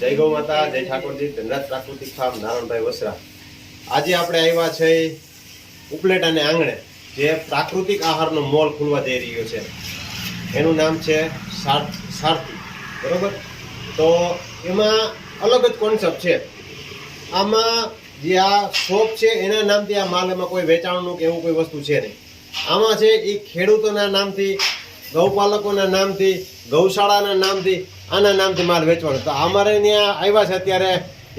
જય ગૌ માતા, જય ઠાકોરજી, ધનરાજ પ્રાકૃતિક ફાર્મ, નારણભાઈ વસરા. આજે આપણે આવ્યા છે ઉપલેટાને આંગણે, જે પ્રાકૃતિક આહારનો મોલ ખુલવા જઈ રહ્યો છે. એનું નામ છે સારથી, બરોબર. તો એમાં અલગ જ કોન્સેપ્ટ છે. આમાં જે આ શોપ છે એના નામથી આ માલ, એમાં કોઈ વેચાણનું કે એવું કોઈ વસ્તુ છે નહીં. આમાં છે એ ખેડૂતોના નામથી, ગૌપાલકોના નામથી, ગૌશાળાના નામથી, આના નામથી માલ વેચવાનો. તો અમારે ત્યાં આવ્યા છે અત્યારે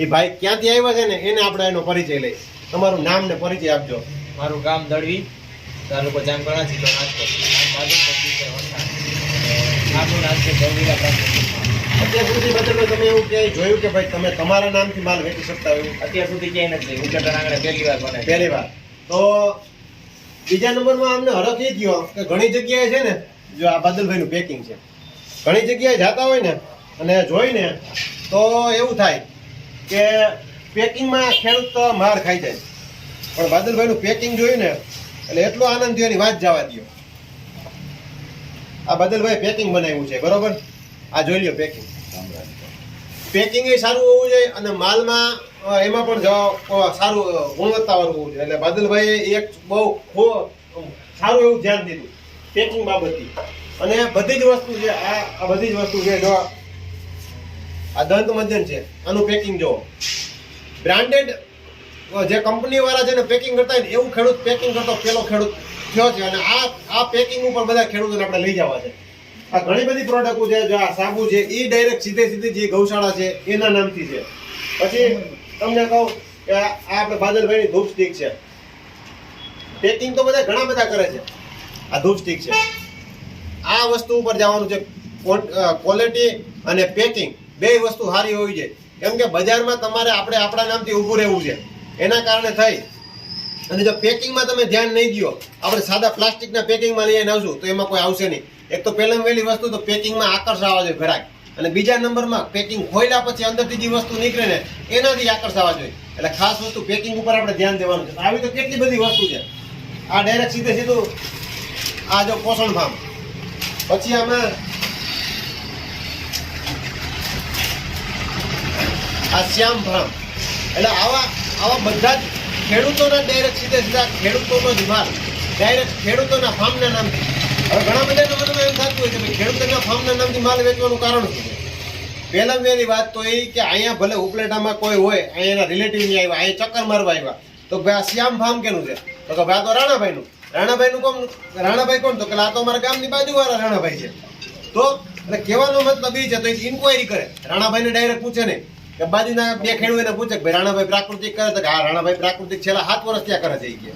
એ ભાઈ ક્યાંથી આવ્યા છે ને એને આપણે એનો પરિચય લઈ. તમારું નામ ને પરિચય આપજો. મારું ગામ દળવી, તાલુકો જામગણા, જિલ્લો રાજકોટ. અત્યાર સુધી બદલ તમે એવું ક્યાંય જોયું કે ભાઈ તમે તમારા નામથી માલ વેચી શકતા હોય? અત્યાર સુધી ક્યાંય નથી. ઉપલેટા આંગણે પહેલી વાર બને. પહેલી વાર. તો બીજા નંબરમાં અમને હરખ એ થયો કે ઘણી જગ્યાએ છે ને, જો આ બાદલભાઈનું પેકિંગ છે, ઘણી જગ્યાએ જતા હોય ને અને જોઈને તો એવું થાય કે પેકિંગમાં ખેડૂત માર ખાઈ જાય. પણ બાદલભાઈનું પેકિંગ જોયું ને એટલે એટલો આનંદ થયો એની વાત જવા દો. આ બાદલભાઈ પેકિંગ બનાવ્યું છે, બરોબર. આ જોઈ લ્યો પેકિંગ. પેકિંગ એ સારું હોવું જોઈએ અને માલમાં એમાં પણ સારું ગુણવત્તાવાળું હોવું જોઈએ. એટલે બાદલભાઈએ એક બહુ સારું એવું ધ્યાન દીધું પેકિંગ બાબતથી. અને બધી જ વસ્તુ છે, આ બધી જ વસ્તુ છે. જો આ દંત મંજન છે, આનું પેકિંગ જુઓ. બ્રાન્ડેડ જે કંપની વાળા છે ને પેકિંગ કરતા હોય ને એવું ખેડૂત પેકિંગ કરતો પેલો ખેડૂત થયો છે. અને આ પેકિંગ ઉપર બધા ખેડૂતોને આપણે લઈ જવા છે. આ ઘણી બધી પ્રોડક્ટો છે. જો આ સાબુ છે એ ડાયરેક્ટ સીધી જે ગૌશાળા છે એના નામથી છે. પછી તમને કહું કે આ આપણે બાદલભાઈની ધૂપ સ્ટિક છે. પેકિંગ તો બધા ઘણા બધા કરે છે. આ ધૂપ સ્ટિક છે. આ વસ્તુ ઉપર જવાનું છે. ક્વોલિટી અને પેકિંગ બે વસ્તુ સારી હોવી જોઈએ. કેમ કે બજારમાં તમારે આપણા નામથી ઊભું રહેવું છે. એના કારણે થઈ અને જો પેકિંગમાં તમે ધ્યાન નહીં દો, આપણે સાદા પ્લાસ્ટિકના પેકિંગમાં લઈને આવશું તો એમાં કોઈ આવશે નહીં. એક તો પહેલામાં પહેલી વસ્તુ તો પેકિંગમાં આકર્ષાવા જોઈએ ગ્રાહક, અને બીજા નંબરમાં પેકિંગ ખોલ્યા પછી અંદરથી જે વસ્તુ નીકળે ને એનાથી આકર્ષાવા જોઈએ. એટલે ખાસ વસ્તુ પેકિંગ ઉપર આપણે ધ્યાન દેવાનું છે. આવી તો કેટલી બધી વસ્તુ છે. આ ડાયરેક્ટ સીધું આ જો પોષણ ફાર્મ, પછી આમાં આ શ્યામ ફાર્મ. એટલે આવા બધા જ ખેડૂતોના ડાયરેક્ટ સીધા ખેડૂતોનો જ માલ ડાયરેક્ટ ખેડૂતોના ફાર્મના નામથી. હવે ઘણા બધા મનમાં એમ થતું હોય છે કે ખેડૂતોના ફાર્મના નામથી માલ વેચવાનું કારણ શું છે? પહેલા પહેલી વાત તો એ કે અહીંયા ભલે ઉપલેટામાં કોઈ હોય, અહીંયાના રિલેટિવ ની આવ્યા, અહીંયા ચક્કર મારવા આવ્યા, તો ભાઈ આ શ્યામ ફાર્મ કેનું છે? તો કે ભાઈ આ તો રાણાભાઈનું. રાણાભાઈ કોણ? તો કે આ તો અમારા ગામની બાજુવાળા રાણાભાઈ છે. તો એટલે કહેવાનો મતલબ એ છે, તો ઇન્કવાયરી કરે. રાણાભાઈને ડાયરેક્ટ પૂછે નહીં કે બાજુના બે ખેડૂતોને પૂછે કે ભાઈ રાણાભાઈ પ્રાકૃતિક કરે? તો કે હા, રાણાભાઈ પ્રાકૃતિક છેલ્લા 7 વર્ષ ત્યાં કરે છે એ કે.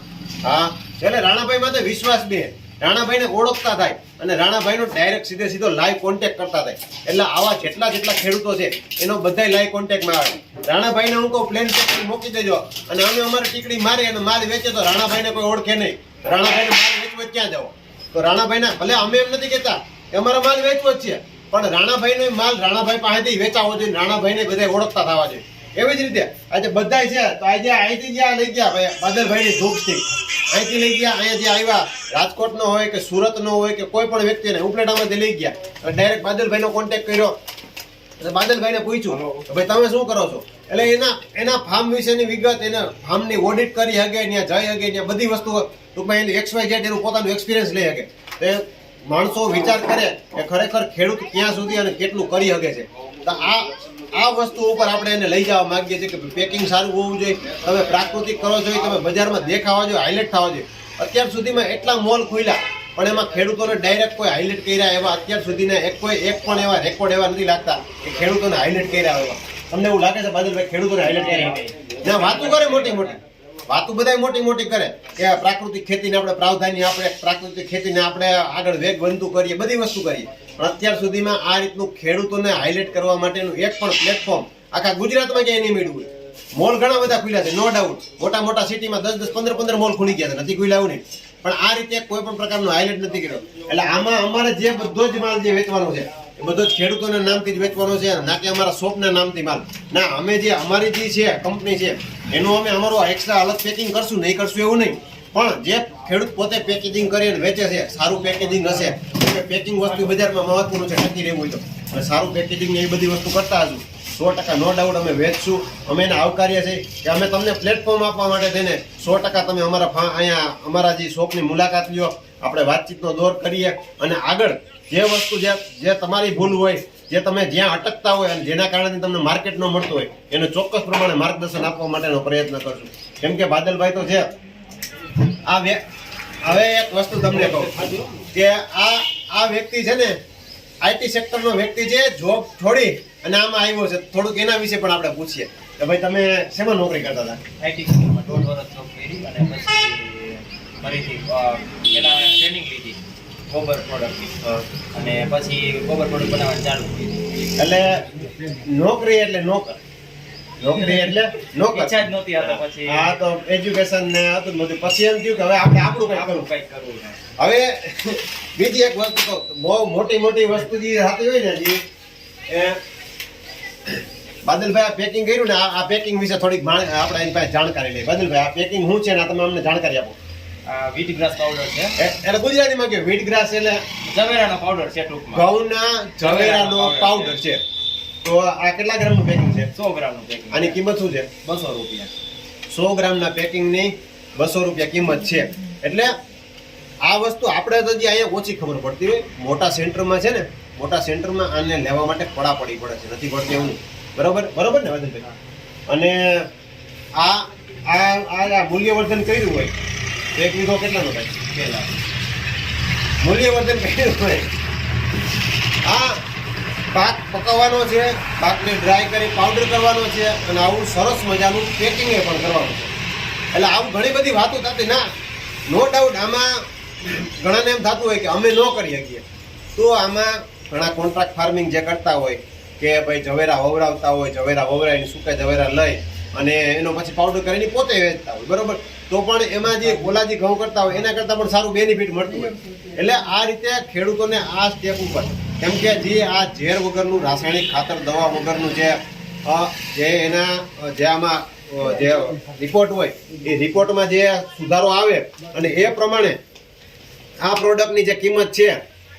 હા, એટલે રાણાભાઈ માટે વિશ્વાસ બે, રાણાભાઈને ઓળખતા થાય અને રાણાભાઈનો ડાયરેક્ટ સીધો લાઈવ કોન્ટેક્ટ કરતા થાય. એટલે આવા જેટલા ખેડૂતો છે એનો બધા લાઈવ કોન્ટેક્ટમાં આવે. રાણાભાઈને હું કહું પ્લેન પેક મૂકી દેજો અને અમે અમારી ટીકડી મારી અને માલ વેચે તો રાણાભાઈને કોઈ ઓળખે નહીં. રાણાભાઈને માલ વેચવો ક્યાં જાવ? તો રાણાભાઈને ભલે અમે એમ નથી કહેતા કે અમારા માલ વેચવો જ છે, પણ રાણાભાઈનો માલ રાણાભાઈ પાસેથી વેચાવો જોઈએ. રાણાભાઈને બધા ઓળખતા થવા જોઈએ. એવી જ રીતે આજે બધા છે. તો આજે અહીંથી જ્યાં લઈ ગયા ભાઈ બાદલભાઈની ધૂપ સ્ટિક અહીંથી લઈ ગયા, અહીંયા જે આવ્યા રાજકોટનો હોય કે સુરતનો હોય કે કોઈ પણ વ્યક્તિને ઉપલેટામાંથી લઈ ગયા, ડાયરેક્ટ બાદલભાઈનો કોન્ટેક્ટ કર્યો. બાદલભાઈને પૂછ્યું ભાઈ તમે શું કરો છો? એટલે એના ફાર્મ વિશેની વિગત, એના ફાર્મની ઓડિટ કરી શકે, ત્યાં જઈ શકે, ત્યાં બધી વસ્તુ ટૂંકમાં એની XYZ એનું પોતાનું એક્સપિરિયન્સ લઈ શકે. તે માણસો વિચાર કરે કે ખરેખર ખેડૂત ક્યાં સુધી અને કેટલું કરી શકે છે. તો આ વસ્તુ ઉપર આપણે એને લઈ જવા માંગીએ છીએ કે પેકિંગ સારું હોવું જોઈએ, તમે પ્રાકૃતિક કરો છો, તમે બજારમાં દેખાવા જોઈએ, હાઇલાઇટ થવા જોઈએ. અત્યાર સુધીમાં એટલા મોલ ખુલ્યા પણ એમાં ખેડૂતોને ડાયરેક્ટ કોઈ હાઇલાઇટ કર્યા એવા અત્યાર સુધીના એક પણ એવા રેકોર્ડ એવા નથી લાગતા કે ખેડૂતોને હાઇલાઇટ કર્યા એવા. તમને એવું લાગે છે બાદલભાઈ ખેડૂતોને હાઇલાઇટ કર્યા? ના, વાતું કરે મોટી વાતું બધા મોટી કરે કે પ્રાકૃતિક ખેતીને આપણે પ્રાવધાન્ય, આપણે પ્રાકૃતિક ખેતીને આપણે આગળ વેગવંતું કરીએ, બધી વસ્તુ કરીએ. પણ અત્યાર સુધીમાં આ રીતનું ખેડૂતોને હાઇલાઇટ કરવા માટેનું એક પણ પ્લેટફોર્મ આખા ગુજરાતમાં ક્યાંય નહીં મળ્યું હોય. મોલ ઘણા બધા ખુલ્યા છે, નો ડાઉટ. મોટા સિટીમાં 10, 15 મોલ ખુલી ગયા છે, નથી ખુલ્યા એવું નહીં. પણ આ રીતે કોઈ પણ પ્રકારનો હાઇલાઇટ નથી કર્યો. એટલે આમાં અમારે જે બધો જ માલ જે વેચવાનો છે એ બધો જ ખેડૂતોના નામથી જ વેચવાનો છે, ના કે અમારા શોપના નામથી માલ. ના, અમે જે અમારી જે છે કંપની છે એનું અમારું એક્સ્ટ્રા અલગ પેકિંગ કરશું, નહીં કરશું એવું નહીં. પણ જે ખેડૂત પોતે પેકેજિંગ કરીને વેચે છે, સારું પેકેજિંગ હશે. પેકિંગ વસ્તુ બજારમાં મહત્વનું છે, ટકી રહેવું હોય તો સારું પેકેજિંગ એ બધી વસ્તુ કરતા હશું. 100% નો ડાઉટ અમે વેચશું. અમે એને આવકારીએ છીએ કે અમે તમને પ્લેટફોર્મ આપવા માટે થઈને 100% તમે અહીંયા અમારા જે શોપની મુલાકાત લ્યો, આપણે વાતચીતનો દોર કરીએ અને આગળ જે વસ્તુ જે તમારી ભૂલ હોય, જે તમે જ્યાં અટકતા હોય અને જેના કારણે તમને માર્કેટ ન મળતું હોય એનું ચોક્કસ પ્રમાણે માર્ગદર્શન આપવા માટેનો પ્રયત્ન કરશું. કેમ કે બાદલભાઈ તો છે હવે એક વસ્તુ તમને કહું કે આ વ્યક્તિ છે ને આઈટી સેક્ટરનો વ્યક્તિ છે, જોબ છોડી અને આમાં આવ્યો છે. થોડુંક એના વિશે પણ આપણે પૂછીએ કે ભાઈ તમે શેમાં નોકરી કરતા હતા? આઈટી સેક્ટરમાં 1.5 વર્ષ જોબ કરી અને પછી ફરીથી પેલા ટ્રેનિંગ લીધી ગોબર પ્રોડક્ટની અને પછી ગોબર પ્રોડક્ટ બનાવવાનું ચાલુ કર્યું. એટલે નોકરી એટલે નોકર, નોકરી એટલે નોકર. ઈચ્છા જ નહોતી આ તો પછી હા, તો એજ્યુકેશન ને હતું જ બધું. પછી એમ થયું કે હવે આપણે આપણું કંઈક કરવું. હવે બીજી એક વસ્તુ તો બહુ મોટી વસ્તુ જે થતી હોય ને એ બાદલભાઈ આ પેકિંગ કર્યું ને, આ પેકિંગ વિશે થોડીક આપણે એની પાસે જાણકારી લઈએ. બાદલભાઈ આ પેકિંગ શું છે ને તમે અમને જાણકારી આપો. આ વીટ ગ્રાસ પાવડર છે. એટલે ગુજરાતીમાં કે વીટ ગ્રાસ એટલે જવેરાનો પાવડર છે ટૂંકમાં. ઘઉંના જવેરાનો પાવડર છે. તો આ કેટલા ગ્રામનું પેકિંગ છે? 100 ગ્રામનું પેકિંગ. આની કિંમત શું છે? 200 રૂપિયા. 100 ગ્રામના પેકિંગની 200 રૂપિયા કિંમત છે. એટલે આ વસ્તુ આપણે તો જે અહીંયા ઓછી ખબર પડતી હોય, મોટા સેન્ટરમાં છે ને, મોટા સેન્ટરમાં આને લેવા માટે પડી પડે છે, નથી પડતી એવું. બરોબર ને વજનભાઈ? અને આ મૂલ્યવર્ધન કર્યું હોય એક વીઘો કેટલાનો થાય? 2 લાખ. મૂલ્યવર્ધન કર્યું હોય, આ પાક પકાવવાનો છે, પાકને ડ્રાય કરી પાવડર કરવાનો છે અને આવું સરસ મજાનું પેકિંગ પણ કરવાનું છે. એટલે આવું ઘણી બધી વાતો થતી ના, નો ડાઉટ આમાં ઘણાને એમ થતું હોય કે અમે ન કરી શકીએ. તો આમાં ઘણા કોન્ટ્રાક્ટ ફાર્મિંગ જે કરતા હોય કે ભાઈ જવેરા વવરાવતા હોય, જવેરા વવરાવીને સૂકા જવેરા લઈ અને એનો પછી પાવડર કરીને પોતે વેચતા હોય, બરોબર. તો પણ એમાં જે ઓલાજી ઘઉં કરતા હોય એના કરતાં પણ સારું બેનિફિટ મળતું હોય. એટલે આ રીતે ખેડૂતોને આ સ્ટેપ ઉપર, કેમ કે જે આ ઝેર વગરનું, રાસાયણિક ખાતર દવા વગરનું આમાં જે રિપોર્ટ હોય એ રિપોર્ટમાં જે સુધારો આવે અને એ પ્રમાણે આ પ્રોડક્ટની જે કિંમત છે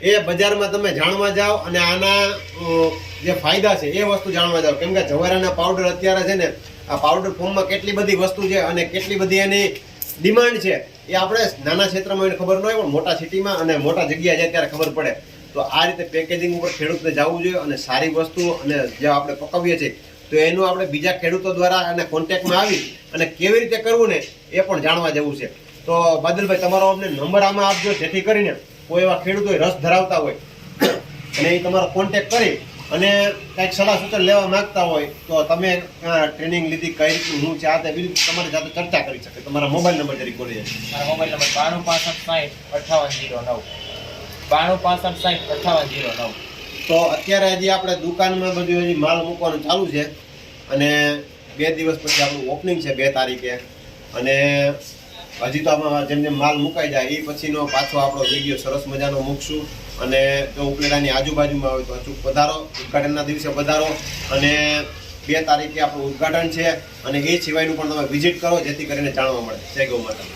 એ બજારમાં તમે જાણવા જાઓ અને આના જે ફાયદા છે એ વસ્તુ જાણવા જાઓ. કેમ કે જવેરાના પાવડર અત્યારે છે ને આ પાવડર ફોર્મમાં કેટલી બધી વસ્તુ છે અને કેટલી બધી એની ડિમાન્ડ છે એ આપણે નાના ક્ષેત્રમાં એને ખબર ન હોય, પણ મોટા સિટીમાં અને મોટા જગ્યાએ જાય ત્યારે ખબર પડે. તો આ રીતે પેકેજિંગ ઉપર ખેડૂતને જવું જોઈએ અને સારી વસ્તુ અને જે આપણે પકવીએ છીએ તો એનું આપણે બીજા ખેડૂતો દ્વારા અને કોન્ટેક્ટમાં આવી અને કેવી રીતે કરવું ને એ પણ જાણવા જેવું છે. તો બાદલભાઈ તમારો અમને નંબર આમાં આપજો, જેથી કરીને કોઈ એવા ખેડૂતો રસ ધરાવતા હોય અને એ તમારો કોન્ટેક્ટ કરી અને કંઈક સલાહ સૂચન લેવા માંગતા હોય તો તમે ટ્રેનિંગ લીધી કઈ રીતનું શું છે આ તે બીજું તમારી સાથે ચર્ચા કરી શકે. તમારા મોબાઈલ નંબર જરી બોલી જાય. મારો મોબાઈલ નંબર 9265605809. તો અત્યારે હજી આપણે દુકાનમાં બધું હજી માલ મૂકવાનું ચાલુ છે અને 2 દિવસ પછી આપણું ઓપનિંગ છે 2 તારીખે. અને હજી તો આમાં જેમ જેમ માલ મુકાઈ જાય એ પછીનો પાછો આપણો વિડીયો સરસ મજાનો મૂકશું. અને જો ઉપલેટાની આજુબાજુમાં હોય તો અચૂક પધારો, ઉદઘાટનના દિવસે પધારો. અને 2 તારીખે આપણું ઉદઘાટન છે અને એ સિવાયનું પણ તમે વિઝિટ કરો જેથી કરીને જાણવા મળે. જય ગૌ માતા.